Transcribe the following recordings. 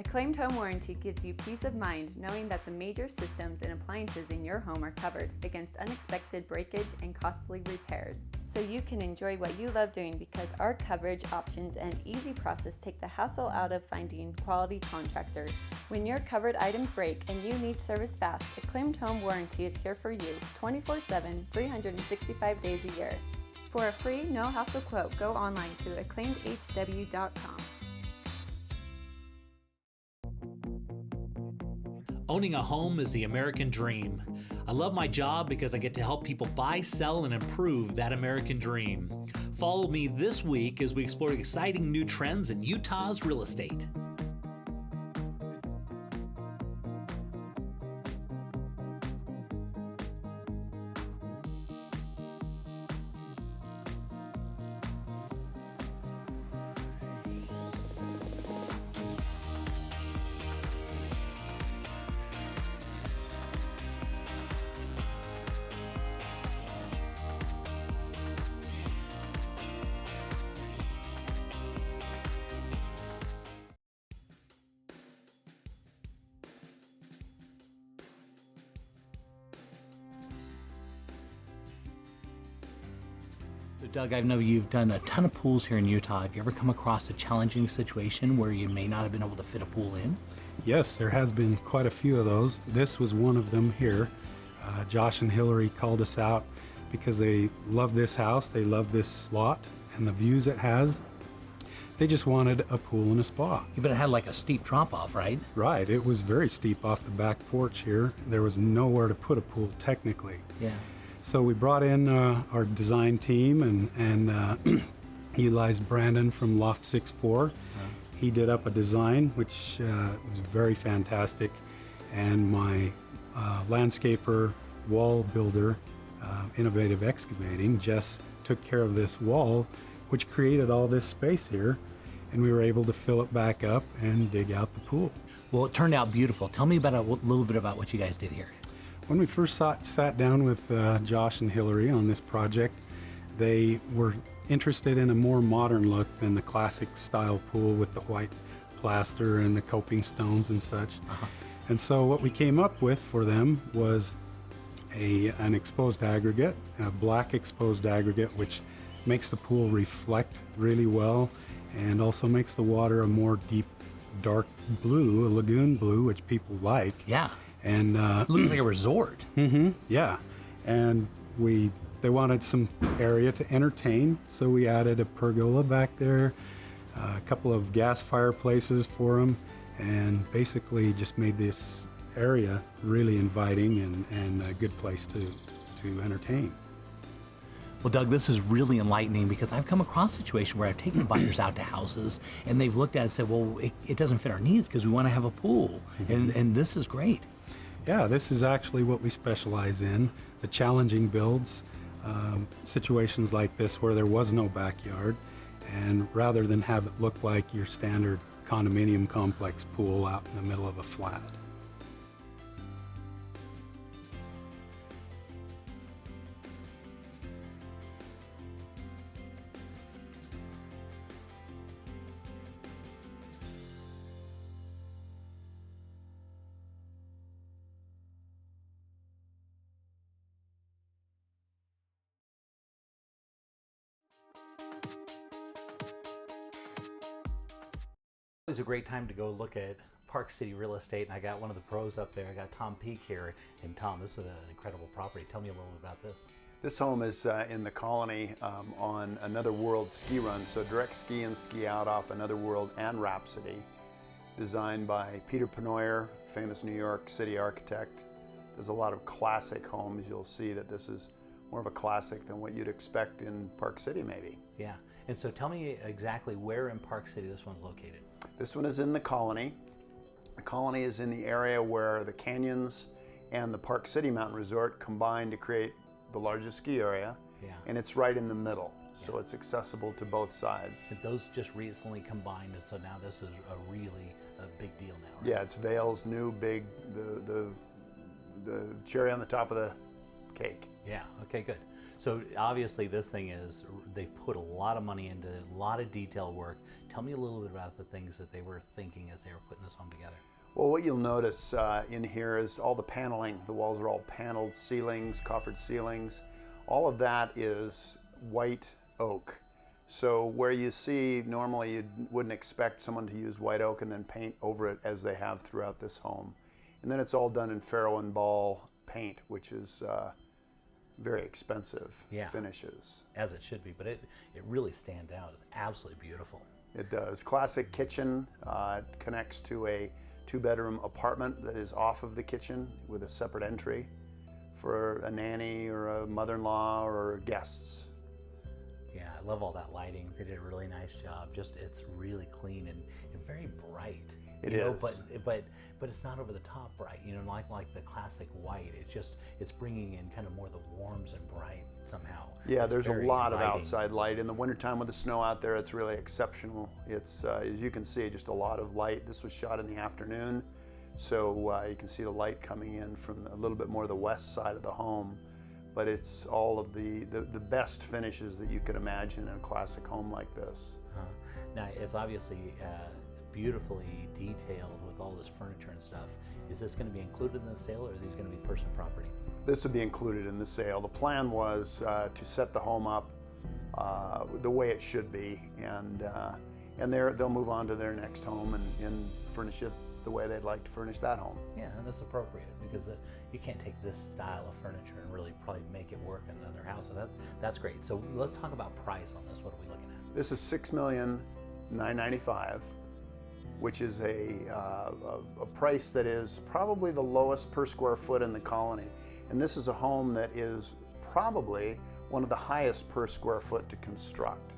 Acclaimed Home Warranty gives you peace of mind knowing that the major systems and appliances in your home are covered against unexpected breakage and costly repairs. So you can enjoy what you love doing because our coverage options and easy process take the hassle out of finding quality contractors. When your covered items break and you need service fast, Acclaimed Home Warranty is here for you 24/7, 365 days a year. For a free, no-hassle quote, go online to acclaimedhw.com. Owning a home is the American dream. I love my job because I get to help people buy, sell, and improve that American dream. Follow me this week as we explore exciting new trends in Utah's real estate. So Doug, I know you've done a ton of pools here in Utah. Have you ever come across a challenging situation where you may not have been able to fit a pool in? Yes, there has been quite a few of those. This was one of them here. Josh and Hillary called us out because they love this house, they love this lot and the views it has. They just wanted a pool and a spa. But it had like a steep drop off, right? Right, it was very steep off the back porch here. There was nowhere to put a pool technically. Yeah. So we brought in our design team and utilized Brandon from Loft 64. He did up a design which was very fantastic, and my landscaper, wall builder, Innovative Excavating, just took care of this wall, which created all this space here, and we were able to fill it back up and dig out the pool. Well, it turned out beautiful. Tell me about a little bit about what you guys did here. When we first sat down with Josh and Hillary on this project, they were interested in a more modern look than the classic style pool with the white plaster and the coping stones and such. And so what we came up with for them was an exposed aggregate, a black exposed aggregate, which makes the pool reflect really well and also makes the water a more deep, dark blue, a lagoon blue, which people like. Yeah. And it looked like a resort. Yeah, and they wanted some area to entertain, so we added a pergola back there, a couple of gas fireplaces for them, and basically just made this area really inviting and a good place to entertain. Well, Doug, this is really enlightening because I've come across a situation where I've taken buyers out to houses and they've looked at it and said, well, it doesn't fit our needs because we want to have a pool, and this is great. Yeah, this is actually what we specialize in, the challenging builds, situations like this where there was no backyard, and rather than have it look like your standard condominium complex pool out in the middle of a flat. It's a great time to go look at Park City real estate, and I got one of the pros up there. I got Tom Peak here, and Tom, this is an incredible property. Tell me a little bit about this. This home is in the Colony on Another World ski run, so direct ski in, ski out off Another World and Rhapsody. Designed by Peter Penoyer, famous New York City architect. There's a lot of classic homes. You'll see that this is more of a classic than what you'd expect in Park City maybe. Yeah, and so tell me exactly where in Park City this one's located. This one is in the Colony. The Colony is in the area where the canyons and the Park City Mountain Resort combine to create the largest ski area. Yeah. And it's right in the middle, so it's accessible to both sides. And those just recently combined, and so now this is a really big deal now, right? Yeah, it's Vail's new big, the cherry on the top of the cake. Yeah, okay, good. So obviously this thing is, they've put a lot of money into it, a lot of detail work. Tell me a little bit about the things that they were thinking as they were putting this home together. Well, what you'll notice in here is all the paneling. The walls are all paneled ceilings, coffered ceilings. All of that is white oak. So where you see, normally you wouldn't expect someone to use white oak and then paint over it as they have throughout this home. And then it's all done in Faro and Ball paint, which is very expensive finishes. As it should be, but it really stands out. It's absolutely beautiful. It does. Classic kitchen. It connects to a 2-bedroom apartment that is off of the kitchen with a separate entry for a nanny or a mother-in-law or guests. Yeah, I love all that lighting. They did a really nice job. Just, it's really clean and very bright. It you know, is. But it's not over the top bright, you know, like the classic white. It's bringing in kind of more the warms and bright somehow. Yeah, It's there's a very lot of inviting. outside light. In the wintertime with the snow out there, it's really exceptional. It's, as you can see, just a lot of light. This was shot in the afternoon, so you can see the light coming in from a little bit more the west side of the home. But it's all of the best finishes that you could imagine in a classic home like this. Now, it's obviously beautifully detailed with all this furniture and stuff. Is this going to be included in the sale, or are these going to be personal property? This would be included in the sale. The plan was to set the home up the way it should be, and they'll move on to their next home and furnish it the way they'd like to furnish that home. Yeah, and that's appropriate, because you can't take this style of furniture and really probably make it work in another house. So that's great. So let's talk about price on this. What are we looking at? This is $6,995,000, which is a price that is probably the lowest per square foot in the colony. And this is a home that is probably one of the highest per square foot to construct.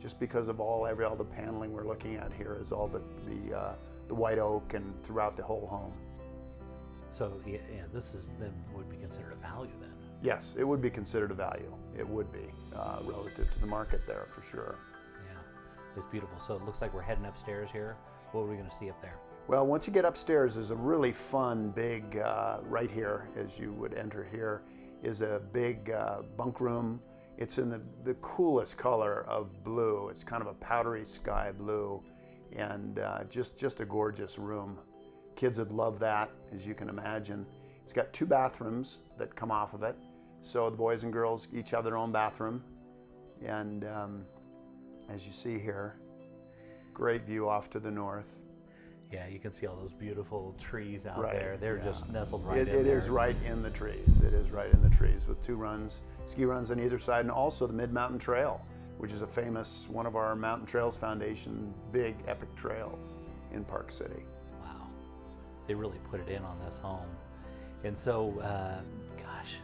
Just because of all the paneling we're looking at here is all the white oak and throughout the whole home. So yeah, this would be considered a value then. Yes, it would be considered a value. It would be relative to the market there for sure. Yeah, it's beautiful. So it looks like we're heading upstairs here. What are we going to see up there? Well, once you get upstairs, there's a really fun big, right here as you would enter here, is a big bunk room. It's in the coolest color of blue. It's kind of a powdery sky blue, and just a gorgeous room. Kids would love that, as you can imagine. It's got 2 bathrooms that come off of it. So the boys and girls each have their own bathroom. And as you see here, great view off to the north. Yeah, you can see all those beautiful trees out Right, there. They're yeah. just nestled right in there. It is right in the trees. It is right in the trees with 2 runs, ski runs on either side, and also the Mid-Mountain Trail, which is a famous, one of our Mountain Trails Foundation big epic trails in Park City. Wow, they really put it in on this home. And so, gosh,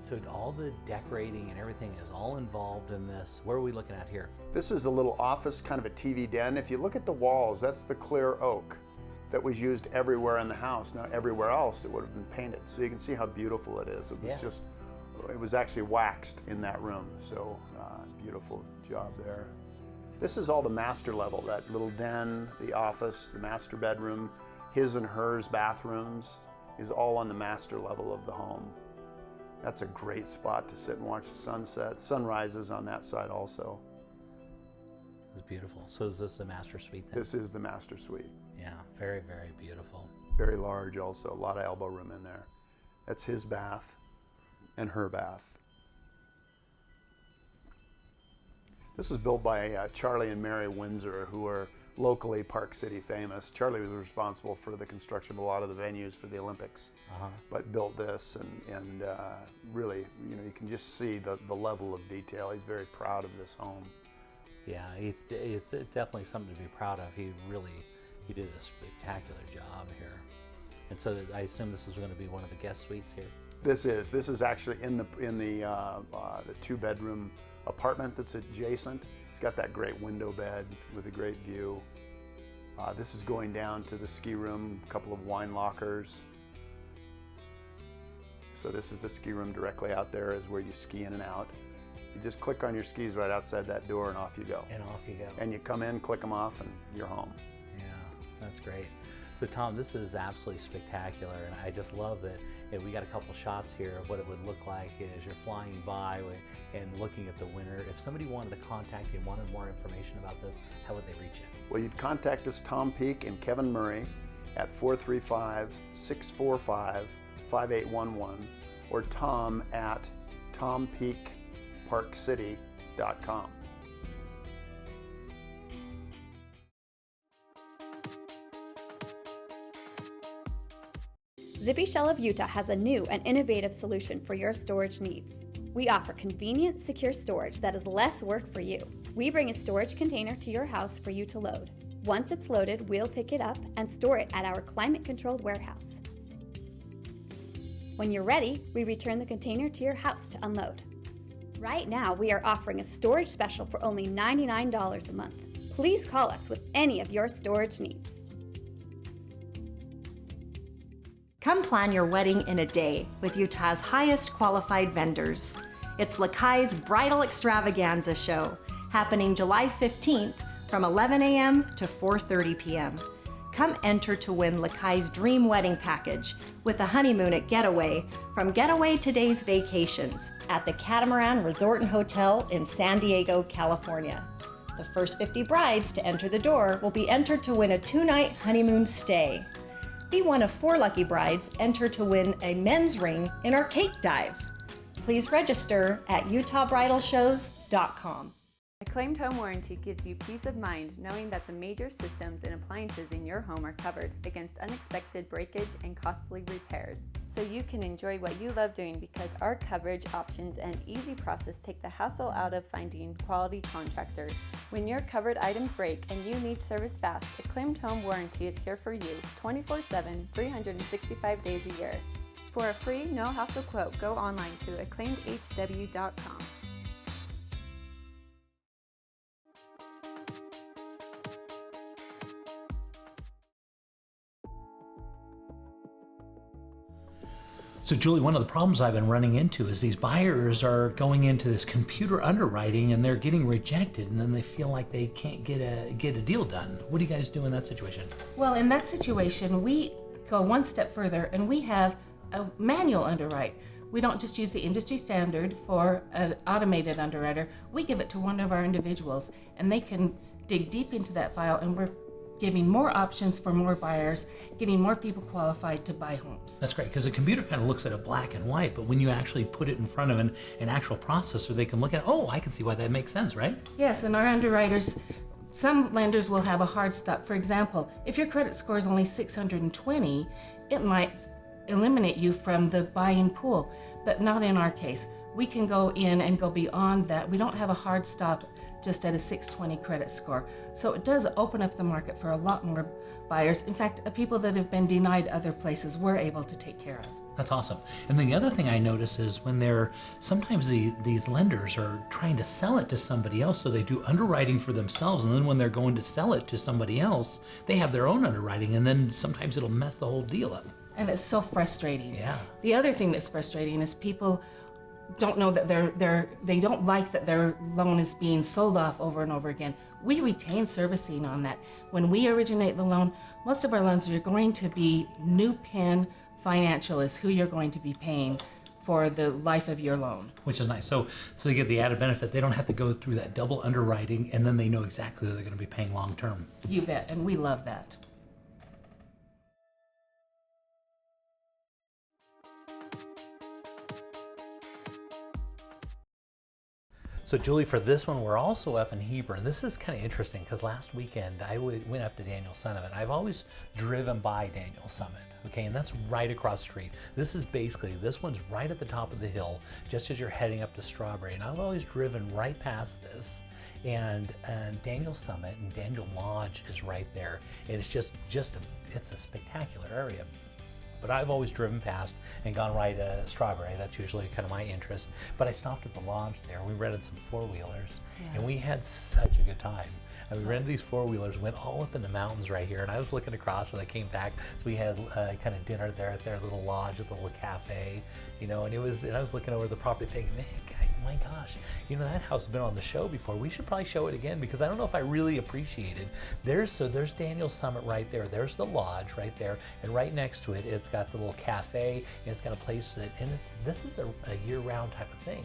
so all the decorating and everything is all involved in this. What are we looking at here? This is a little office, kind of a TV den. If you look at the walls, that's the clear oak that was used everywhere in the house. Now, everywhere else, it would have been painted. So you can see how beautiful it is. It was it was actually waxed in that room. So beautiful job there. This is all the master level, that little den, the office, the master bedroom, his and hers bathrooms is all on the master level of the home. That's a great spot to sit and watch the sunset. Sunrises on that side also. It's beautiful. So is this the master suite then? This is the master suite. Yeah, very, very beautiful. Very large also, a lot of elbow room in there. That's his bath and her bath. This was built by Charlie and Mary Windsor, who are locally Park City famous. Charlie was responsible for the construction of a lot of the venues for the Olympics, but built this and really, you can just see the level of detail. He's very proud of this home. Yeah, it's definitely something to be proud of. He did a spectacular job here. And so I assume this is going to be one of the guest suites here. This is actually in the 2-bedroom apartment that's adjacent. It's got that great window bed with a great view. This is going down to the ski room, a couple of wine lockers. So this is the ski room directly out there is where you ski in and out. You just click on your skis right outside that door and off you go. And off you go. And you come in, click them off, and you're home. Yeah, that's great. So Tom, this is absolutely spectacular, and I just love that we got a couple shots here of what it would look like as you're flying by and looking at the winner. If somebody wanted to contact you and wanted more information about this, how would they reach you? Well, you'd contact us, Tom Peak and Kevin Murray, at 435-645-5811, or Tom at tompeakparkcity.com. Zippy Shell of Utah has a new and innovative solution for your storage needs. We offer convenient, secure storage that is less work for you. We bring a storage container to your house for you to load. Once it's loaded, we'll pick it up and store it at our climate-controlled warehouse. When you're ready, we return the container to your house to unload. Right now, we are offering a storage special for only $99 a month. Please call us with any of your storage needs. Come plan your wedding in a day with Utah's highest qualified vendors. It's Lakai's Bridal Extravaganza Show, happening July 15th from 11 a.m. to 4:30 p.m. Come enter to win Lakai's Dream Wedding Package with a honeymoon at Getaway from Getaway Today's Vacations at the Catamaran Resort and Hotel in San Diego, California. The first 50 brides to enter the door will be entered to win a 2-night honeymoon stay. Be one of 4 lucky brides entered to win a men's ring in our cake dive. Please register at utahbridalshows.com. Acclaimed Home Warranty gives you peace of mind knowing that the major systems and appliances in your home are covered against unexpected breakage and costly repairs, so you can enjoy what you love doing because our coverage options and easy process take the hassle out of finding quality contractors. When your covered items break and you need service fast, Acclaimed Home Warranty is here for you 24/7, 365 days a year. For a free, no-hassle quote, go online to acclaimedhw.com. So Julie, one of the problems I've been running into is these buyers are going into this computer underwriting and they're getting rejected, and then they feel like they can't get a deal done. What do you guys do in that situation? Well, in that situation, we go one step further and we have a manual underwrite. We don't just use the industry standard for an automated underwriter. We give it to one of our individuals and they can dig deep into that file, and we're giving more options for more buyers, getting more people qualified to buy homes. That's great, because the computer kind of looks at it black and white, but when you actually put it in front of an actual processor, they can look at, oh, I can see why that makes sense, right? Yes, and our underwriters, some lenders will have a hard stop. For example, if your credit score is only 620, it might eliminate you from the buy-in pool, but not in our case. We can go in and go beyond that. We don't have a hard stop just at a 620 credit score. So it does open up the market for a lot more buyers. In fact, people that have been denied other places, we're able to take care of. That's awesome. And then the other thing I notice is when sometimes these lenders are trying to sell it to somebody else, so they do underwriting for themselves, and then when they're going to sell it to somebody else, they have their own underwriting, and then sometimes it'll mess the whole deal up. And it's so frustrating. Yeah. The other thing that's frustrating is people don't know that they don't like that their loan is being sold off over and over again. We retain servicing on that. When we originate the loan, most of our loans are going to be New Penn Financial is who you're going to be paying for the life of your loan. Which is nice. So they get the added benefit. They don't have to go through that double underwriting, and then they know exactly who they're going to be paying long term. You bet, and we love that. So Julie, for this one, we're also up in Heber, and this is kind of interesting because last weekend I went up to Daniel Summit. I've always driven by Daniel Summit, okay, and that's right across the street. This one's right at the top of the hill, just as you're heading up to Strawberry, and I've always driven right past this, and Daniel Summit and Daniel Lodge is right there, and it's it's a spectacular area. But I've always driven past and gone right to Strawberry. That's usually kind of my interest. But I stopped at the lodge there. We rented some four-wheelers, and we had such a good time. And we rented these four-wheelers, went all up in the mountains right here, and I was looking across and I came back. So we had kind of dinner there at their little lodge, at the little cafe, and I was looking over the property thinking, man, my gosh, that house has been on the show before. We should probably show it again because I don't know if I really appreciate it. There's Daniel's Summit right there. There's the lodge right there, and right next to it, it's got the little cafe, and it's got a place this is a year-round type of thing.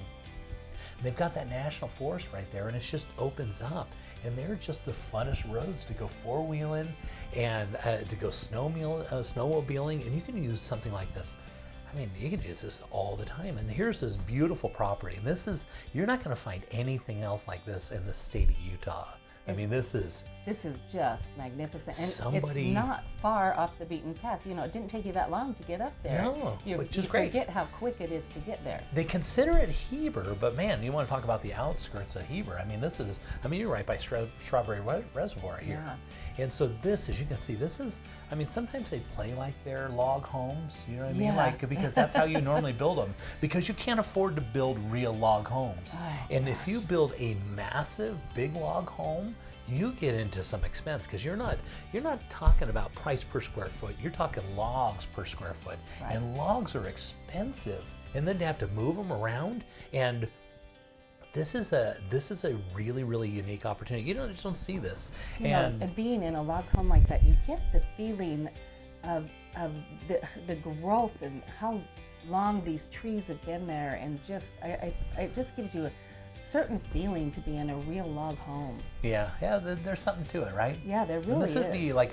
They've got that national forest right there, and it just opens up, and they're just the funnest roads to go four-wheeling and to go snowmobiling, and you can use something like this. I mean, you can use this all the time. And here's this beautiful property, and you're not going to find anything else like this in the state of Utah. I mean, this is just magnificent, and somebody, it's not far off the beaten path. It didn't take you that long to get up there. No, which is you great. Forget how quick it is to get there. They consider it Heber, but man, you want to talk about the outskirts of Heber. I mean, you're right by Strawberry Reservoir here. Yeah. And so this, as you can see, sometimes they play like they're log homes, you know what I mean? Yeah. Because that's how you normally build them, because you can't afford to build real log homes. And if you build a massive, big log home, you get into some expense, because you're not talking about price per square foot. You're talking logs per square foot, right. And logs are expensive. And then to have to move them around, and this is a really, really unique opportunity. You just don't see this. And being in a log home like that, you get the feeling of the growth and how long these trees have been there, and it just gives you a certain feeling to be in a real log home. Yeah, there's something to it, right? Yeah, there really is. This would be like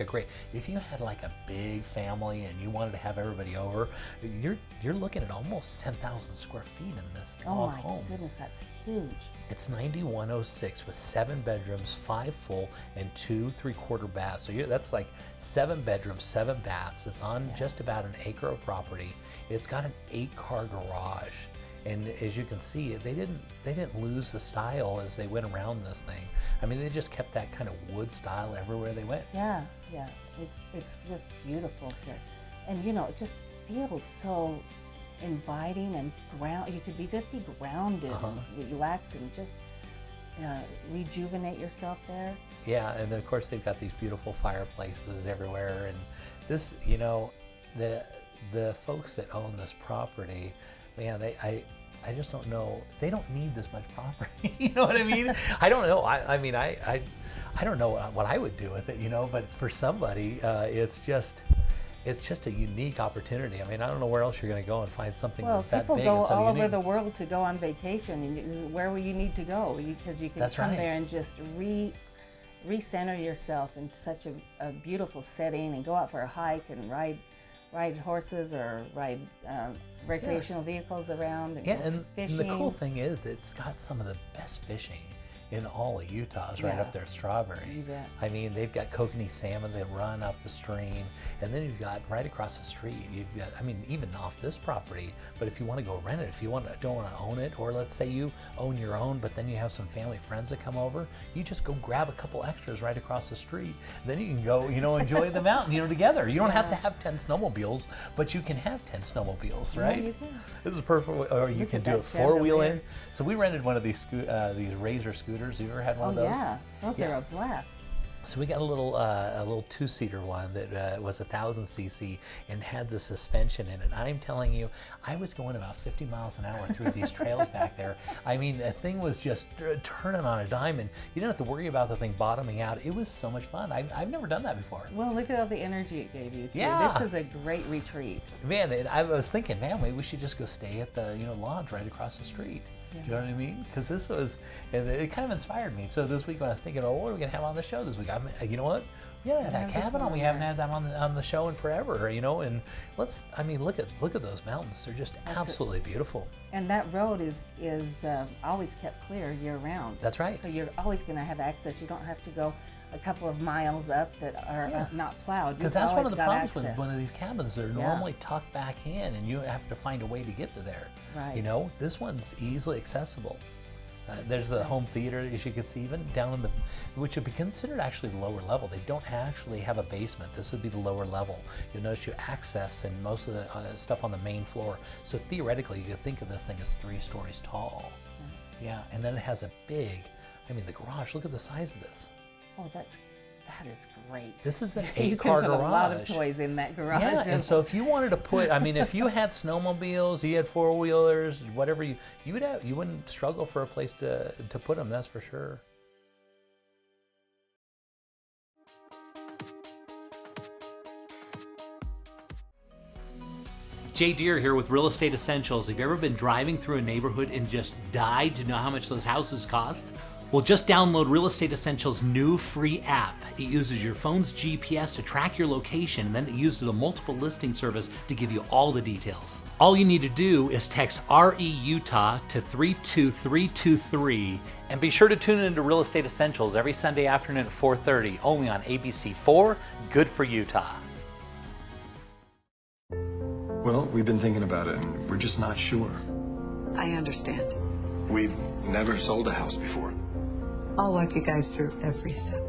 if you had like a big family and you wanted to have everybody over, you're looking at almost 10,000 square feet in this log home. Oh my goodness, that's huge. It's 9106 with 7 bedrooms, 5 full, and 2 3/4 baths. So that's like 7 bedrooms, 7 baths. It's on just about an acre of property. It's got an 8-car garage. And as you can see, they didn't lose the style as they went around this thing. I mean, they just kept that kind of wood style everywhere they went. Yeah. It's just beautiful and it just feels so inviting and you could just be grounded and relax and just rejuvenate yourself there. Yeah, and of course they've got these beautiful fireplaces everywhere, and this, the folks that own this property, man, I just don't know. They don't need this much property. You know what I mean? I don't know. I don't know what I would do with it, but for somebody, it's just a unique opportunity. I mean, I don't know where else you're going to go and find something that's that big and so people go all unique. over the world to go on vacation, and where will you need to go? Because you can come there and just recenter yourself in such a beautiful setting, and go out for a hike and ride horses or ride recreational vehicles around and go fishing. And the cool thing is that it's got some of the best fishing in all of Utah is right up there at Strawberry. You bet. I mean, they've got kokanee salmon that run up the stream, and then you've got right across the street, you've got, even off this property, but if you want to go rent it, if you don't want to own it, or let's say you own your own, but then you have some family friends that come over, you just go grab a couple extras right across the street. Then you can go, enjoy the mountain, together. You don't have to have 10 snowmobiles, but you can have 10 snowmobiles, right? Yeah, you can. This is perfect. Or you can do it four-wheeling. So we rented one of these Razor scooters. Have you ever had one of those? Yeah, those are a blast. So we got a little 2-seater one that was 1,000 cc and had the suspension in it. I'm telling you, I was going about 50 miles an hour through these trails back there. I mean, the thing was just turning on a dime, and you didn't have to worry about the thing bottoming out. It was so much fun. I've never done that before. Well, look at all the energy it gave you, too. Yeah. This is a great retreat. Man, I was thinking, maybe we should just go stay at the lodge right across the street. Yeah. Do you know what I mean? Because this was, and it kind of inspired me. So this week when I was thinking, what are we going to have on the show this week? You know what? We gotta have that cabin on. We haven't had that on the show in forever, and look at those mountains. They're just absolutely beautiful. And that road is always kept clear year round. That's right. So you're always going to have access. You don't have to go a couple of miles up that are not plowed. Because that's one of the problems with one of these cabins. They're normally tucked back in, and you have to find a way to get to there. Right. This one's easily accessible. There's the home theater, as you can see, even down in which would be considered actually the lower level. They don't actually have a basement. This would be the lower level. You'll notice you access and most of the stuff on the main floor. So theoretically, you could think of this thing as 3 stories tall. Nice. Yeah, and then it has a big, the garage. Look at the size of this. Oh, that's That is great. This is an You 8-car can garage. put a lot of toys in that garage. Yeah, and so if you wanted to put, I mean, if you had snowmobiles, you had 4-wheelers, whatever, you wouldn't struggle for a place to put them. That's for sure. Jay Deere here with Real Estate Essentials. Have you ever been driving through a neighborhood and just died to know how much those houses cost? Well, just download Real Estate Essentials' new free app. It uses your phone's GPS to track your location, and then it uses a multiple listing service to give you all the details. All you need to do is text RE-UTAH to 32323, and be sure to tune into Real Estate Essentials every Sunday afternoon at 4:30, only on ABC4, good for Utah. Well, we've been thinking about it, and we're just not sure. I understand. We've never sold a house before. I'll walk you guys through every step.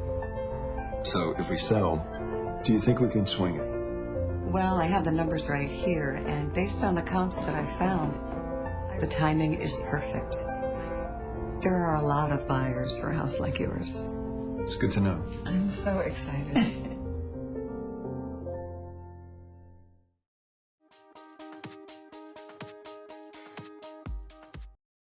So if we sell, do you think we can swing it? Well, I have the numbers right here, and based on the comps that I found, the timing is perfect. There are a lot of buyers for a house like yours. It's good to know. I'm so excited.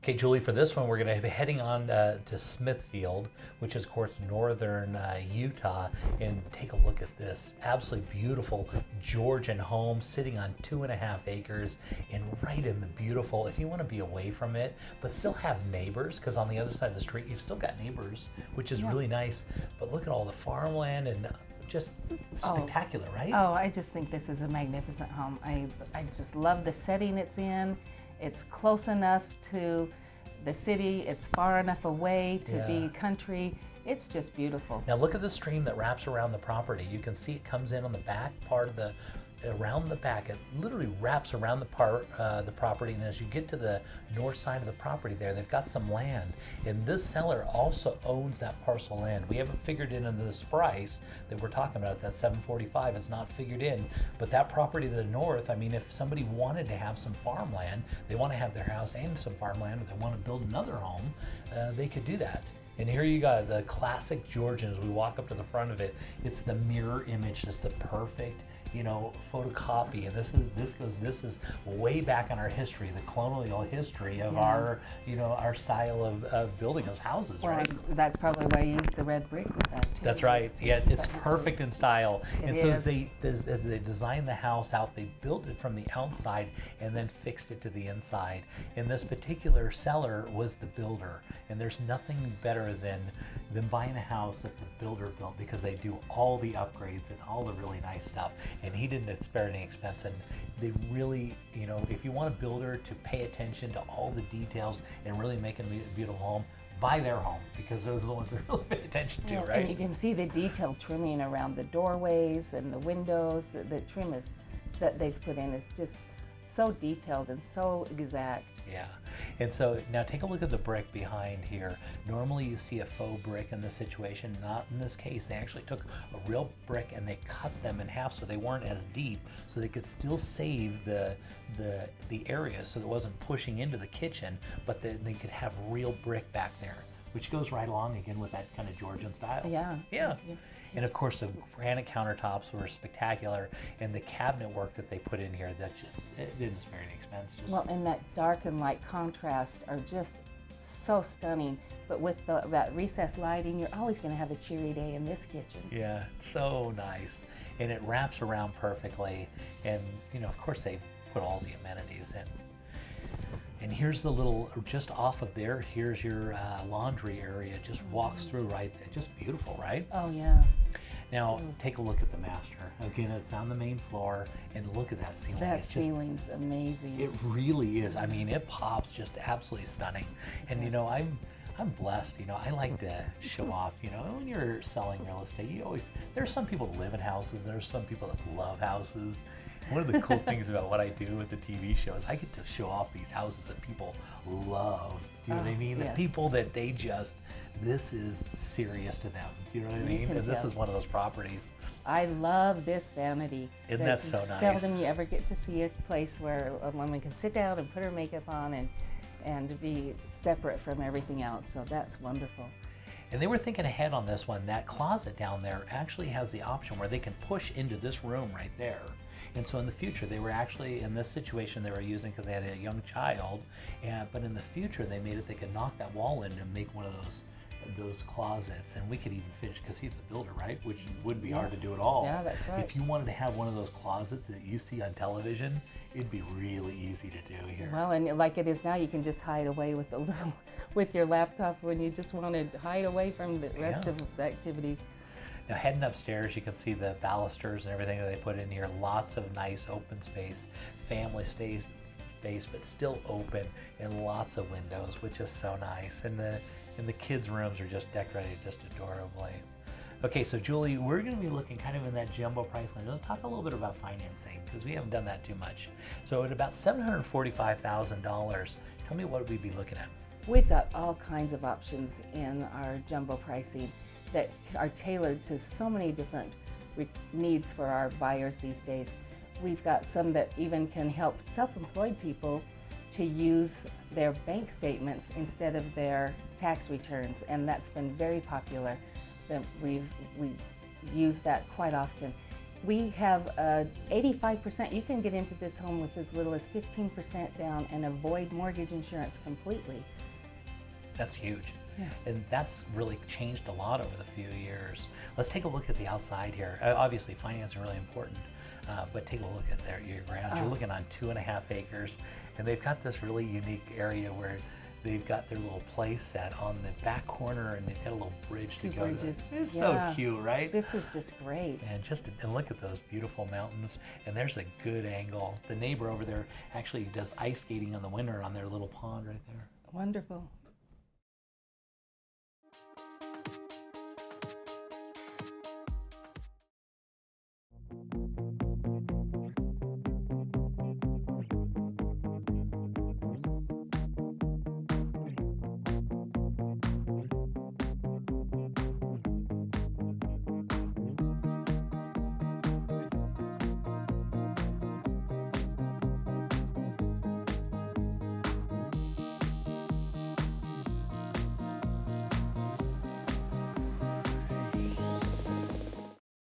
Okay, Julie, for this one, we're going to be heading on to Smithfield, which is, of course, northern Utah, and take a look at this absolutely beautiful Georgian home sitting on 2.5 acres and right in the beautiful, if you want to be away from it, but still have neighbors, because on the other side of the street, you've still got neighbors, which is really nice. But look at all the farmland and just spectacular, right? Oh, I just think this is a magnificent home. I just love the setting it's in. It's close enough to the city, it's far enough away to be country. It's just beautiful. Now look at the stream that wraps around the property. You can see it comes in on the back part of the, around the back. It literally wraps around the property, and as you get to the north side of the property there, they've got some land. And this seller also owns that parcel land. We haven't figured in into this price that we're talking about, that $745, it's not figured in. But that property to the north, I mean, if somebody wanted to have some farmland, they want to have their house and some farmland, or they want to build another home, they could do that. And here you got the classic Georgian. As we walk up to the front of it, it's the mirror image, just the perfect, you know, photocopy. And this is way back in our history, the colonial history of our, you know, our style of building those houses, Well, right? that's probably why I used the red brick with that too. That's right. Yeah, it's perfect in style. It And so is. as they designed the house out, they built it from the outside and then fixed it to the inside. And this particular seller was the builder. And there's nothing better than buying a house that the builder built, because they do all the upgrades and all the really nice stuff. And he didn't spare any expense. And they really, you know, if you want a builder to pay attention to all the details and really make a beautiful home, buy their home, because those are the ones that really pay attention to, right? And you can see the detailed trimming around the doorways and the windows. The trim is that they've put in is just so detailed and so exact. Yeah, and so now take a look at the brick behind here. Normally you see a faux brick in this situation, not in this case. They actually took a real brick and they cut them in half so they weren't as deep, so they could still save the area so it wasn't pushing into the kitchen, but they could have real brick back there, which goes right along again with that kind of Georgian style. Yeah. And of course the granite countertops were spectacular, and the cabinet work that they put in here, that just, it didn't spare any expense. Well, and that dark and light contrast are just so stunning. But with that recessed lighting, you're always going to have a cheery day in this kitchen. Yeah, so nice. And it wraps around perfectly. And, you know, of course they put all the amenities in. And here's the little, just off of there, here's your laundry area. It just walks through, right? It's just beautiful, right? Oh, yeah. Now, take a look at the master. Again, it's on the main floor, and look at that ceiling. That It's just, ceiling's amazing. it really is. I mean, it pops, just absolutely stunning. And, you know, I'm blessed, you know, I like to show off, you know, when you're selling real estate, there's some people that live in houses, there's some people that love houses. One of the cool things about what I do with the TV show is I get to show off these houses that people love. Do you know what I mean? Yes. The people that they just, this is serious to them. Do you know what I mean? can And this tell. is one of those properties. I love this vanity. Isn't that so nice? Seldom you ever get to see a place where a woman can sit down and put her makeup on and be separate from everything else. So that's wonderful. And they were thinking ahead on this one. That closet down there actually has the option where they can push into this room right there. And so in the future, they were actually, in this situation they were using because they had a young child, but in the future they made it, they could knock that wall in and make one of those closets, and we could even finish, because he's a builder, right? Which wouldn't be hard to do at all. Yeah, that's right. If you wanted to have one of those closets that you see on television, it'd be really easy to do here. Well, and like it is now, you can just hide away with with your laptop when you just want to hide away from the rest of the activities. Now heading upstairs, you can see the balusters and everything that they put in here. Lots of nice open space, family space, but still open, and lots of windows, which is so nice. And the kids' rooms are just decorated just adorably. Okay, so Julie, we're going to be looking kind of in that jumbo price range. Let's talk a little bit about financing, because we haven't done that too much. So at about $745,000, tell me what we'd be looking at. We've got all kinds of options in our jumbo pricing that are tailored to so many different needs for our buyers these days. We've got some that even can help self-employed people to use their bank statements instead of their tax returns, and that's been very popular. We use that quite often. We have 85%, you can get into this home with as little as 15% down and avoid mortgage insurance completely. That's huge. Yeah. And that's really changed a lot over the few years. Let's take a look at the outside here. Obviously, finance is really important, but take a look at your grounds. You're looking on 2.5 acres, and they've got this really unique area where they've got their little play set on the back corner, and they've got a little bridge to go to. It's so cute, right? This is just great. And look at those beautiful mountains, and there's a good angle. The neighbor over there actually does ice skating in the winter on their little pond right there. Wonderful.